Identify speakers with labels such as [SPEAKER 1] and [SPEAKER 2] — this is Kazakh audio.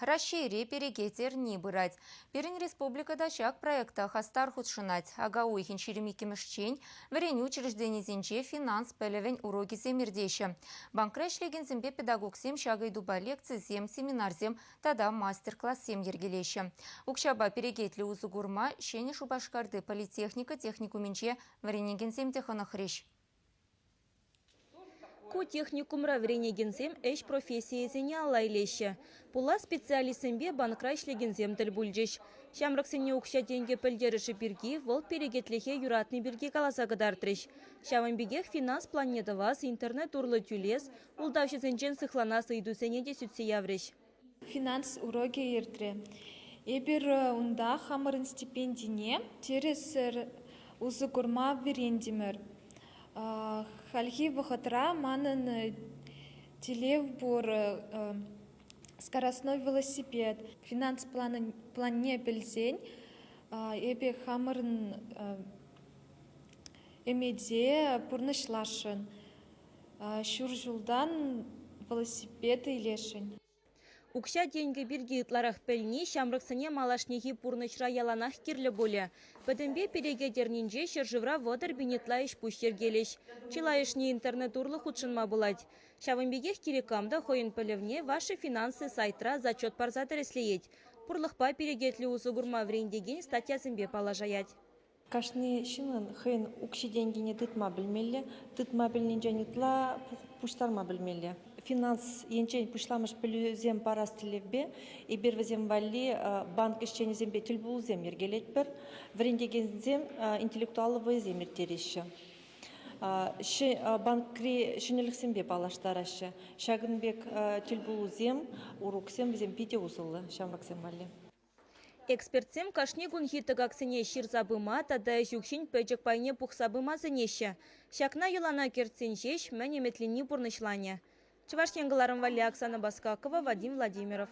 [SPEAKER 1] Рашире перегетер не бырать. Перен республикада шаг проекта хастар худшинать. Ага уйхин черемики мышчень, варень учрежденизенче финанс пелевень уроки земердеща. Банкрешлеген зембе педагог сем шагай дуба лекции сем семинар тада мастер-класс сем ергелеща. Укшаба перегетли узугурма, щени шубашкарды политехника техникуменче варенеген сем теханахрещ.
[SPEAKER 2] Ку техникумра вренегензем эш профессиязене алайлеща. Пула специалистембе банкрайшлегензем тіл бүлжеш. Шамраксене укша денге пілдеріші бірге вол перегетлехе юратны бірге каласағыдартрыш. Шаванбегех финанс планетавас интернет урлы тюлес, улдавшызенчен сыхлана сыйдусене де сүтсе явреш.
[SPEAKER 3] Финанс уроки ердре. Эбір унда хамырын стипендине терес узы курма верендимер. Хальхи выходра манын телев бур скоростной велосипед. Финанс плане бельзень. Эбе хамырын эмеде пурнышлашын. Шуржулдан велосипед илешін.
[SPEAKER 2] Укша деньги бірге ытларах пельни шамрыксыне малашнехи пурнышра яланах кирлі боле. Пөтінбе перегедернинже шержывра водыр бинетлайыш пущергелеш. Чилайышне интернет урлы худшынма булать. Шавынбегех кирекамда хойын пөлевне ваши финансы сайтра зачет парзатыреслеет. Пурлықпа перегетлі узугурма врендеген статьязымбе палажаять.
[SPEAKER 4] Кашны шынын хын укши деньгине тытма білмелі, тытма білнен жәнетла пуштарма білмелі. Финанс енчен пушламыш пілізем парас тілевбе, и бірвізем вали банк ішченезембе тіл бұлызем ергелет бір, врендегензем интеллектуаловы земер тереші. Банкри шынеліксембе балаштарашы. Шагынбек тіл бұлызем, уруксем бізем пиде ұзылы, шамраксем вали.
[SPEAKER 2] Экспертсем кашне гунхи тыгаксыне ширзабыма тада жүкшін пөджік пайне пухсабыма зынеші. Шакна елана керценжеш мәнеметлені бұрнышлане. Чуваш яңғыларым Вали Оксана Баскакова, Вадим Владимиров.